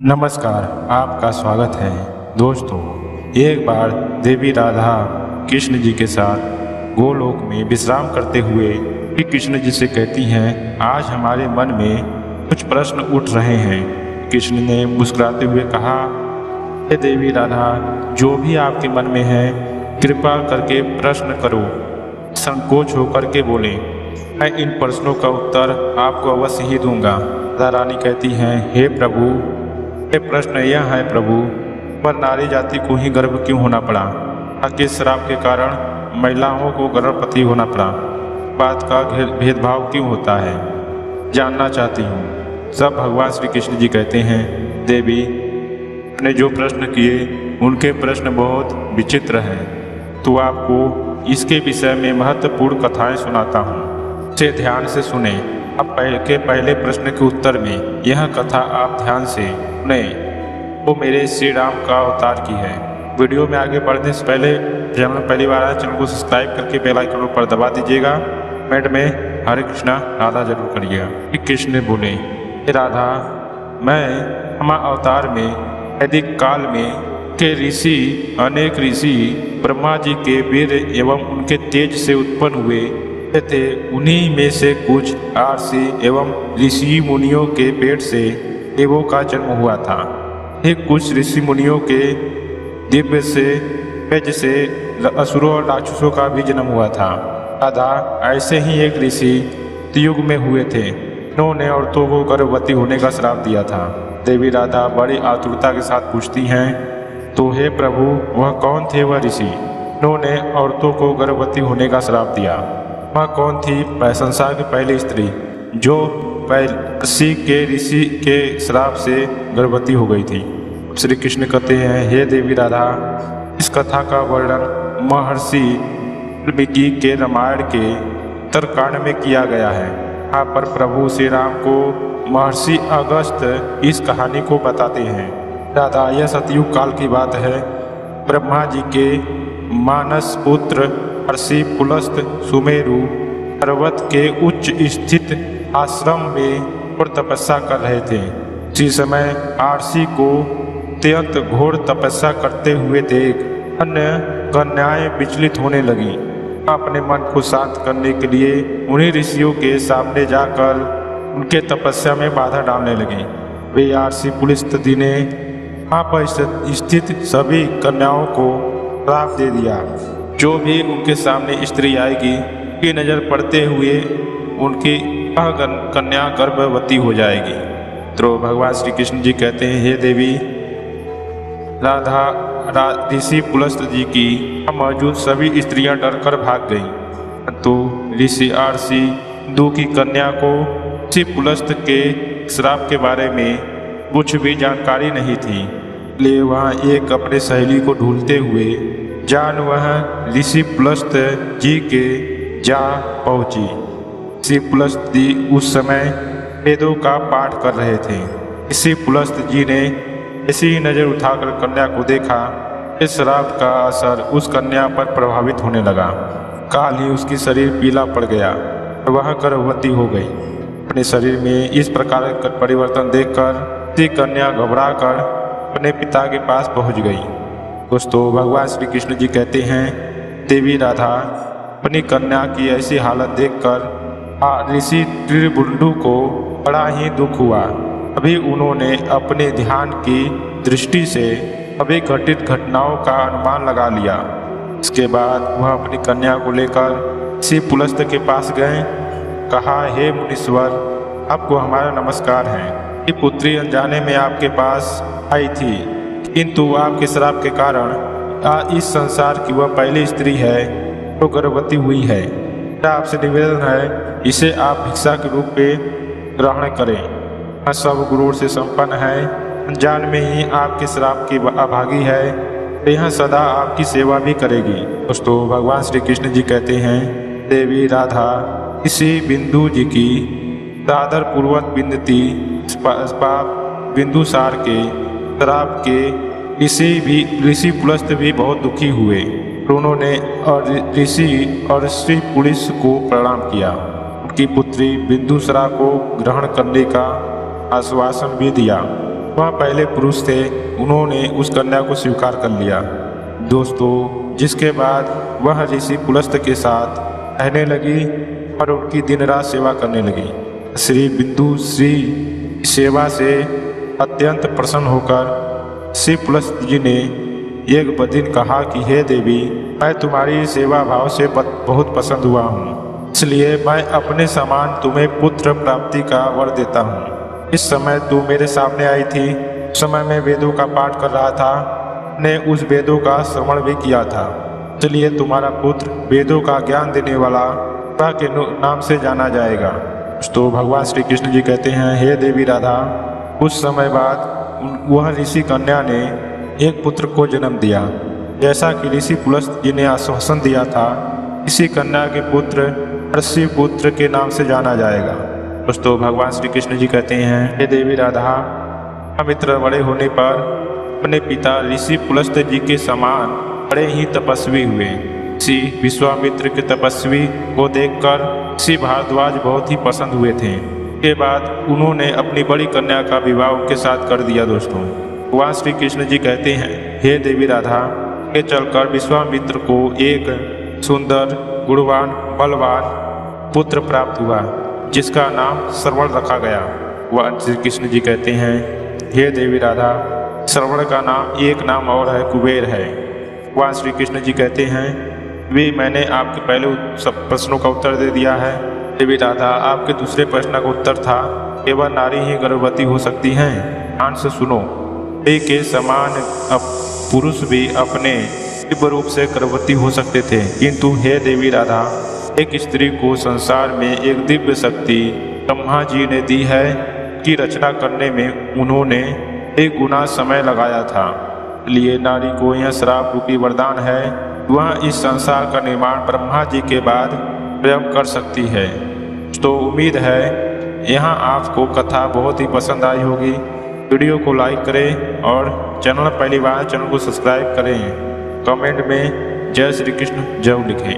नमस्कार, आपका स्वागत है। दोस्तों, एक बार देवी राधा कृष्ण जी के साथ गोलोक में विश्राम करते हुए श्री कृष्ण जी से कहती हैं, आज हमारे मन में कुछ प्रश्न उठ रहे हैं। कृष्ण ने मुस्कुराते हुए कहा, हे देवी राधा, जो भी आपके मन में है कृपा करके प्रश्न करो, संकोच होकर के बोलें, मैं इन प्रश्नों का उत्तर आपको अवश्य ही दूंगा। राधा रानी कहती हैं, हे प्रभु, ये प्रश्न यह है प्रभु, पर नारी जाति को ही गर्भ क्यों होना पड़ा? किस श्राप के कारण महिलाओं को गर्भवती होना पड़ा? बात का भेदभाव क्यों होता है? जानना चाहती हूँ। सब भगवान श्री कृष्ण जी कहते हैं, देवी, आपने जो प्रश्न किए उनके प्रश्न बहुत विचित्र हैं, तो आपको इसके विषय में महत्वपूर्ण कथाएं सुनाता हूँ। इसे ध्यान से सुने। अब पहले प्रश्न के उत्तर में यह कथा आप ध्यान से सुने, वो मेरे श्री राम का अवतार की है। वीडियो में आगे बढ़ने से पहले चैनल पहली बार आए, चैनल को सब्सक्राइब करके बेल आइकन पर दबा दीजिएगा। कमेंट में हरे कृष्णा राधा जरूर करिएगा। कृष्ण ने बोले, हे राधा, मैं हमारे अवतार में वैदिक काल में के ऋषि, अनेक ऋषि ब्रह्मा जी के वीर एवं उनके तेज से उत्पन्न हुए थे। उन्हीं में से कुछ आर्षि एवं ऋषि मुनियों के पेट से देवों का जन्म हुआ था। एक कुछ ऋषि मुनियों के दिव्य से पेज से असुरों और राक्षसों का भी जन्म हुआ था। राधा, ऐसे ही एक ऋषि युग में हुए थे। उन्होंने औरतों को गर्भवती होने का श्राप दिया था। देवी राधा बड़ी आतुरता के साथ पूछती हैं, तो हे प्रभु, वह कौन थे वह ऋषि? उन्होंने औरतों को गर्भवती होने का श्राप दिया। वह कौन थी? संसार की पहली स्त्री जो ऋषि के श्राप से गर्भवती हो गई थी। श्री कृष्ण कहते हैं, हे देवी राधा, इस कथा का वर्णन महर्षि वाल्मीकि के रामायण के उत्तरकांड में किया गया है। यहाँ पर प्रभु श्री राम को महर्षि अगस्त्य इस कहानी को बताते हैं। राधा, यह सतयुग काल की बात है। ब्रह्मा जी के मानस पुत्र महर्षि पुलस्त सुमेरु पर्वत के उच्च स्थित आश्रम में और तपस्या कर रहे थे। इसी समय आर्षि को अत्यंत घोर तपस्या करते हुए देख अन्य कन्याएं विचलित होने लगी। अपने मन को शांत करने के लिए उन्हीं ऋषियों के सामने जाकर उनके तपस्या में बाधा डालने लगी। वे आर्षि पुलस्त जी ने वहाँ पर स्थित सभी कन्याओं को श्राप दे दिया, जो भी उनके सामने स्त्री आएगी की नजर पड़ते हुए उनकी कन्या गर्भवती हो जाएगी। तो भगवान श्री कृष्ण जी कहते हैं, हे देवी राधा, ऋषि पुलस्त जी की मौजूद सभी स्त्रियां डरकर भाग गईं। तो ऋषि आर्षि दो की कन्या को ऋषि पुलस्त के श्राप के बारे में कुछ भी जानकारी नहीं थी, इसलिए वहाँ एक अपने सहेली को ढूंढते हुए जान वह ऋषि पुलस्त जी के जा पहुंची। ऋषि पुलस्त जी उस समय वेदों का पाठ कर रहे थे। ऋषि पुलस्त जी ने ऐसी ही नजर उठाकर कन्या को देखा। इस श्राप का असर उस कन्या पर प्रभावित होने लगा। काल ही उसकी शरीर पीला पड़ गया और वह गर्भवती हो गई। अपने शरीर में इस प्रकार का परिवर्तन देखकर कन्या घबरा कर अपने पिता के पास पहुंच गई। दोस्तों, भगवान श्री कृष्ण जी कहते हैं, देवी राधा, अपनी कन्या की ऐसी हालत देखकर ऋषि त्रिबुंडु को बड़ा ही दुख हुआ। अभी उन्होंने अपने ध्यान की दृष्टि से अभी घटित घटनाओं का अनुमान लगा लिया। इसके बाद वह अपनी कन्या को लेकर ऋषि पुलस्त के पास गए। कहा, हे मुनीश्वर, आपको हमारा नमस्कार है। ये पुत्री अनजाने में आपके पास आई थी, किंतु आपके श्राप के कारण इस संसार की वह पहली स्त्री है जो गर्भवती हुई है। मेरा आपसे निवेदन है, इसे आप भिक्षा के रूप में ग्रहण करें। सब गुरुओं से संपन्न है, अनजान में ही आपके श्राप की अभागी है, यह सदा आपकी सेवा भी करेगी। दोस्तों, भगवान श्री कृष्ण जी कहते हैं, देवी राधा, इसी बिंदु जी की सादर पूर्वक विनती बिंदुसार के श्राप के ऋषि पुलस्त भी बहुत दुखी हुए। उन्होंने ऋषि और श्री पुलिस को प्रणाम किया। उनकी पुत्री बिंदुसरा को ग्रहण करने का आश्वासन भी दिया। वह पहले पुरुष थे, उन्होंने उस कन्या को स्वीकार कर लिया दोस्तों। जिसके बाद वह ऋषि पुलस्त के साथ रहने लगी और उनकी दिन रात सेवा करने लगी। श्री बिंदु श्री सेवा से अत्यंत प्रसन्न होकर श्री पुलस्त जी ने एक दिन कहा कि हे देवी, मैं तुम्हारी सेवा भाव से बहुत पसंद हुआ हूँ, इसलिए मैं अपने समान तुम्हें पुत्र प्राप्ति का वर देता हूँ। इस समय तू मेरे सामने आई थी, उस समय मैं वेदों का पाठ कर रहा था, ने उस वेदों का श्रवण भी किया था, इसलिए तुम्हारा पुत्र वेदों का ज्ञान देने वाला के नाम से जाना जाएगा। तो भगवान श्री कृष्ण जी कहते हैं, हे देवी राधा, कुछ समय बाद वह ऋषि कन्या ने एक पुत्र को जन्म दिया। जैसा कि ऋषि पुलस्त जी ने आश्वासन दिया था, इसी कन्या के पुत्र ऋषि पुत्र के नाम से जाना जाएगा। दोस्तों भगवान श्री कृष्ण जी कहते हैं, हे देवी राधा, हम इतना बड़े होने पर अपने पिता ऋषि पुलस्त जी के समान बड़े ही तपस्वी हुए। ऋषि विश्वामित्र के तपस्वी को देखकर ऋषि भारद्वाज बहुत ही पसंद हुए थे। के बाद उन्होंने अपनी बड़ी कन्या का विवाह उनके साथ कर दिया। दोस्तों भगवान श्री कृष्ण जी कहते हैं, हे देवी राधा, के चलकर विश्वामित्र को एक सुंदर गुणवान बलवान पुत्र प्राप्त हुआ, जिसका नाम श्रवण रखा गया। वह श्री कृष्ण जी कहते हैं, हे देवी राधा, श्रवण का एक नाम और है कुबेर है। भगवान श्री कृष्ण जी कहते हैं, वे मैंने आपके पहले सब प्रश्नों का उत्तर दे दिया है। देवी राधा, आपके दूसरे प्रश्न का उत्तर था, केवल नारी ही गर्भवती हो सकती हैं। ध्यान से सुनो, के समान पुरुष भी अपने दिव्य रूप से गर्भवती हो सकते थे, किंतु हे देवी राधा, एक स्त्री को संसार में एक दिव्य शक्ति ब्रह्मा जी ने दी है कि रचना करने में उन्होंने 1 गुना समय लगाया था। इसलिए नारी को यह श्राप रूपी वरदान है, वह इस संसार का निर्माण ब्रह्मा जी के बाद स्वयं कर सकती है। तो उम्मीद है यहाँ आपको कथा बहुत ही पसंद आई होगी। वीडियो को लाइक करें और चैनल पहली बार चैनल को सब्सक्राइब करें। कमेंट में जय श्री कृष्ण जय लिखें।